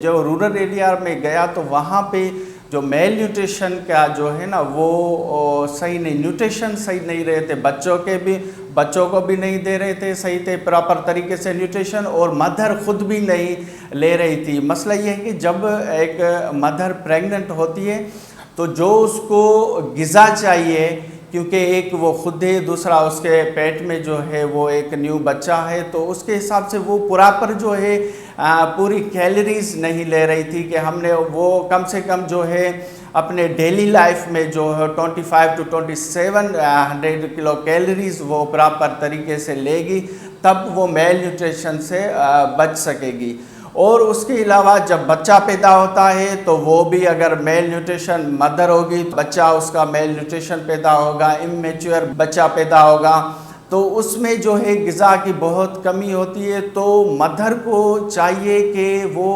जब rural area में गया तो वहाँ पे जो मेल न्यूट्रिशन का जो है ना वो सही नहीं, न्यूट्रिशन सही नहीं रहे थे, बच्चों को भी नहीं दे रहे थे सही थे प्रॉपर तरीके से न्यूट्रिशन, और मदर खुद भी नहीं ले रही थी। मसला ये है कि जब एक मदर प्रेग्नेंट होती है तो जो उसको ग़िज़ा चाहिए, क्योंकि एक वो खुद है, दूसरा उसके पेट में जो है वो एक न्यू बच्चा है, तो उसके हिसाब से वो प्रॉपर जो है पूरी कैलोरीज नहीं ले रही थी कि हमने वो कम से कम जो है अपने डेली लाइफ में जो है 25 to 2700 किलो कैलोरीज वो प्रॉपर तरीके से लेगी, तब वो मेल न्यूट्रिशन से बच सकेगी। और उसके अलावा जब बच्चा पैदा होता है तो वो भी अगर मेल न्यूट्रिशन मदर होगी तो बच्चा उसका मेल न्यूट्रिशन पैदा होगा, इमेच्योर बच्चा पैदा होगा, तो उसमें जो है ग़िज़ा की बहुत कमी होती है। तो मदर को चाहिए कि वो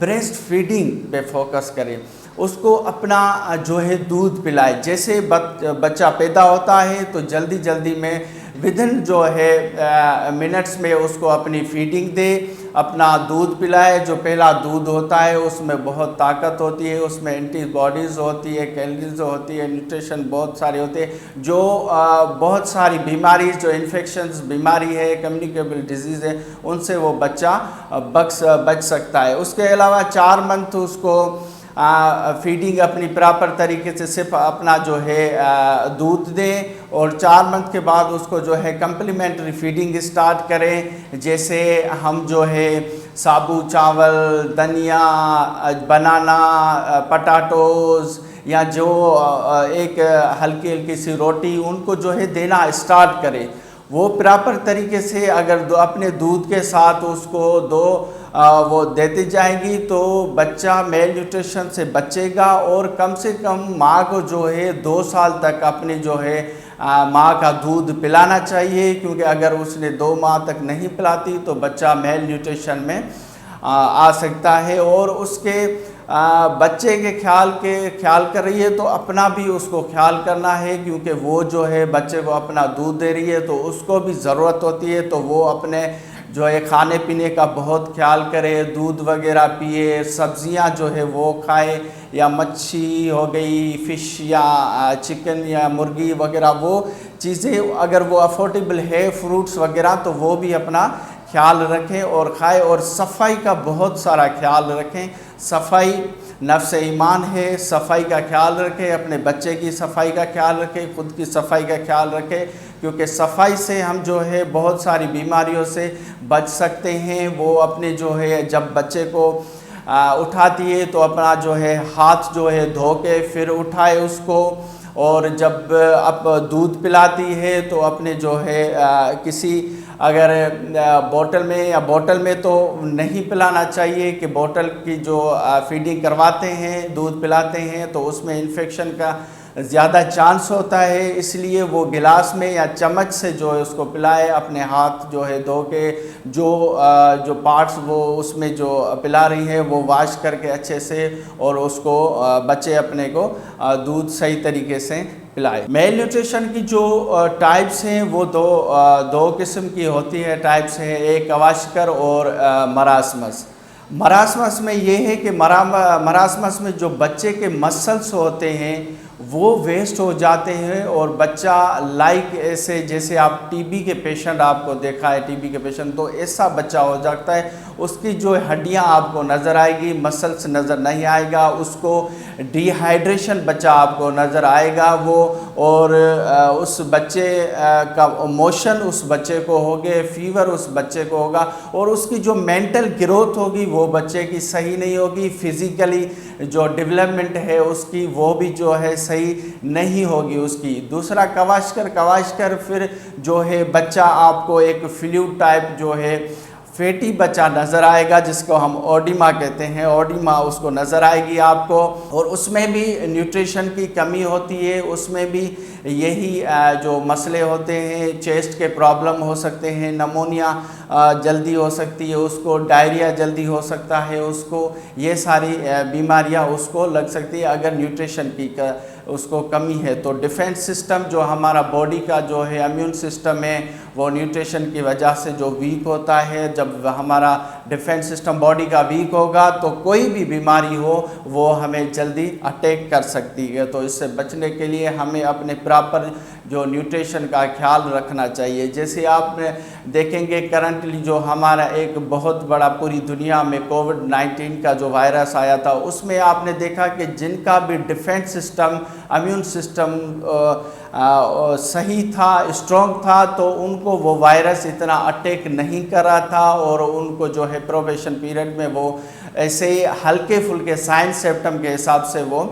ब्रेस्ट फीडिंग पे फोकस करे, उसको अपना जो है दूध पिलाए। जैसे बच्चा पैदा होता है तो जल्दी जल्दी में विदिन जो है मिनट्स में उसको अपनी फीडिंग दे, अपना दूध पिलाए। जो पहला दूध होता है उसमें बहुत ताकत होती है, उसमें एंटीबॉडीज़ होती है, कैलोरीज होती है, न्यूट्रिशन बहुत सारे होते हैं, जो बहुत सारी बीमारी जो इन्फेक्शंस बीमारी है, कम्युनिकेबल डिजीज़ है, उनसे वो बच्चा बच सकता है। उसके अलावा 4 मंथ उसको फीडिंग अपनी प्रॉपर तरीके से सिर्फ अपना जो है दूध दें, और 4 मंथ के बाद उसको जो है कम्प्लीमेंट्री फीडिंग स्टार्ट करें। जैसे हम जो है साबुत चावल, धनिया, बनाना, पटाटोज़ या जो एक हल्की हल्की सी रोटी, उनको जो है देना स्टार्ट करें। वो प्रॉपर तरीके से अगर अपने दूध के साथ उसको वो देती जाएगी तो बच्चा मेल न्यूट्रिशन से बचेगा। और कम से कम माँ को जो है 2 साल तक अपनी जो है माँ का दूध पिलाना चाहिए, क्योंकि अगर उसने 2 माह तक नहीं पिलाती तो बच्चा मेल न्यूट्रिशन में आ सकता है। और उसके बच्चे के ख्याल कर रही है तो अपना भी उसको ख्याल करना है, क्योंकि वो जो है बच्चे को अपना दूध दे रही है तो उसको भी ज़रूरत होती है, तो वो अपने जो है खाने पीने का बहुत ख्याल करे, दूध वगैरह पिए, सब्जियां जो है वो खाए, या मच्छी हो गई, फ़िश या चिकन या मुर्गी वगैरह वो चीज़ें अगर वो अफोर्डेबल है, फ्रूट्स वगैरह, तो वो भी अपना ख्याल रखें और खाएं। और सफाई का बहुत सारा ख्याल रखें। सफाई नफ्स ईमान है, सफाई का ख्याल रखें, अपने बच्चे की सफाई का ख्याल रखें, खुद की सफाई का ख्याल रखें, क्योंकि सफाई से हम जो है बहुत सारी बीमारियों से बच सकते हैं। वो अपने जो है जब बच्चे को उठाती है तो अपना जो है हाथ जो है धो के फिर उठाए उसको, और जब अब दूध पिलाती है तो अपने जो है किसी अगर बोतल में तो नहीं पिलाना चाहिए कि बोतल की जो फीडिंग करवाते हैं, दूध पिलाते हैं, तो उसमें इन्फेक्शन का ज़्यादा चांस होता है। इसलिए वो गिलास में या चम्मच से जो है उसको पिलाए, अपने हाथ जो है धो के जो पार्ट्स वो उसमें जो पिला रही है वो वॉश करके अच्छे से, और उसको बच्चे अपने को दूध सही तरीके से पिलाए। मेल न्यूट्रिशन की जो टाइप्स हैं वो दो किस्म की होती है, टाइप्स हैं, एक क्वाशकर और मरासमस। मरासमस में ये है कि मरासमस में जो बच्चे के मसल्स होते हैं वो वेस्ट हो जाते हैं, और बच्चा लाइक ऐसे जैसे आप टीबी के पेशेंट आपको देखा है, टीबी के पेशेंट तो ऐसा बच्चा हो जाता है, उसकी जो हड्डियां आपको नज़र आएगी, मसल्स नज़र नहीं आएगा, उसको डिहाइड्रेशन बच्चा आपको नज़र आएगा वो, और उस बच्चे का मोशन उस बच्चे को होगे, फीवर उस बच्चे को होगा, और उसकी जो मेंटल ग्रोथ होगी वो बच्चे की सही नहीं होगी, फिज़िकली जो डेवलपमेंट है उसकी वो भी जो है सही नहीं होगी उसकी। दूसरा क्वाशकर फिर जो है बच्चा आपको एक फ्लूइड टाइप जो है फैटी बच्चा नज़र आएगा, जिसको हम ओडिमा कहते हैं, ओडिमा उसको नज़र आएगी आपको, और उसमें भी न्यूट्रिशन की कमी होती है, उसमें भी यही जो मसले होते हैं, चेस्ट के प्रॉब्लम हो सकते हैं, नमोनिया जल्दी हो सकती है उसको, डायरिया जल्दी हो सकता है उसको, ये सारी बीमारियां उसको लग सकती है अगर न्यूट्रिशन की उसको कमी है। तो डिफेंस सिस्टम जो हमारा बॉडी का जो है इम्यून सिस्टम है वो न्यूट्रिशन की वजह से जो वीक होता है। जब हमारा डिफेंस सिस्टम बॉडी का वीक होगा तो कोई भी बीमारी हो वो हमें जल्दी अटैक कर सकती है। तो इससे बचने के लिए हमें अपने प्रॉपर जो न्यूट्रिशन का ख्याल रखना चाहिए। जैसे आप देखेंगे करंटली जो हमारा एक बहुत बड़ा पूरी दुनिया में कोविड-19 का जो वायरस आया था, उसमें आपने देखा कि जिनका भी डिफेंस सिस्टम, इम्यून सिस्टम सही था, स्ट्रॉन्ग था, तो उनको वो वायरस इतना अटैक नहीं कर रहा था और उनको जो है प्रोबेशन पीरियड में वो ऐसे ही हल्के फुल्के साइन सिम्टम के हिसाब से वो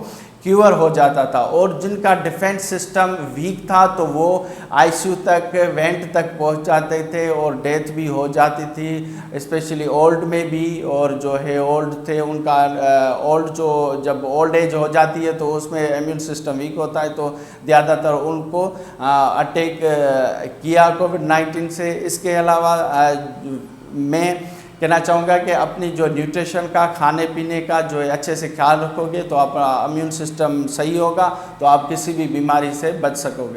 क्यूर हो जाता था। और जिनका डिफेंस सिस्टम वीक था तो वो आईसीयू तक, वेंट तक पहुंच जाते थे और डेथ भी हो जाती थी, स्पेशली ओल्ड में भी। और जो है ओल्ड थे उनका ओल्ड जो जब ओल्ड एज हो जाती है तो उसमें इम्यून सिस्टम वीक होता है, तो ज़्यादातर उनको अटैक किया कोविड-19 से। इसके अलावा मैं कहना चाहूँगा कि अपनी जो न्यूट्रिशन का, खाने पीने का जो है अच्छे से ख्याल रखोगे तो आपका इम्यून सिस्टम सही होगा, तो आप किसी भी बीमारी से बच सकोगे।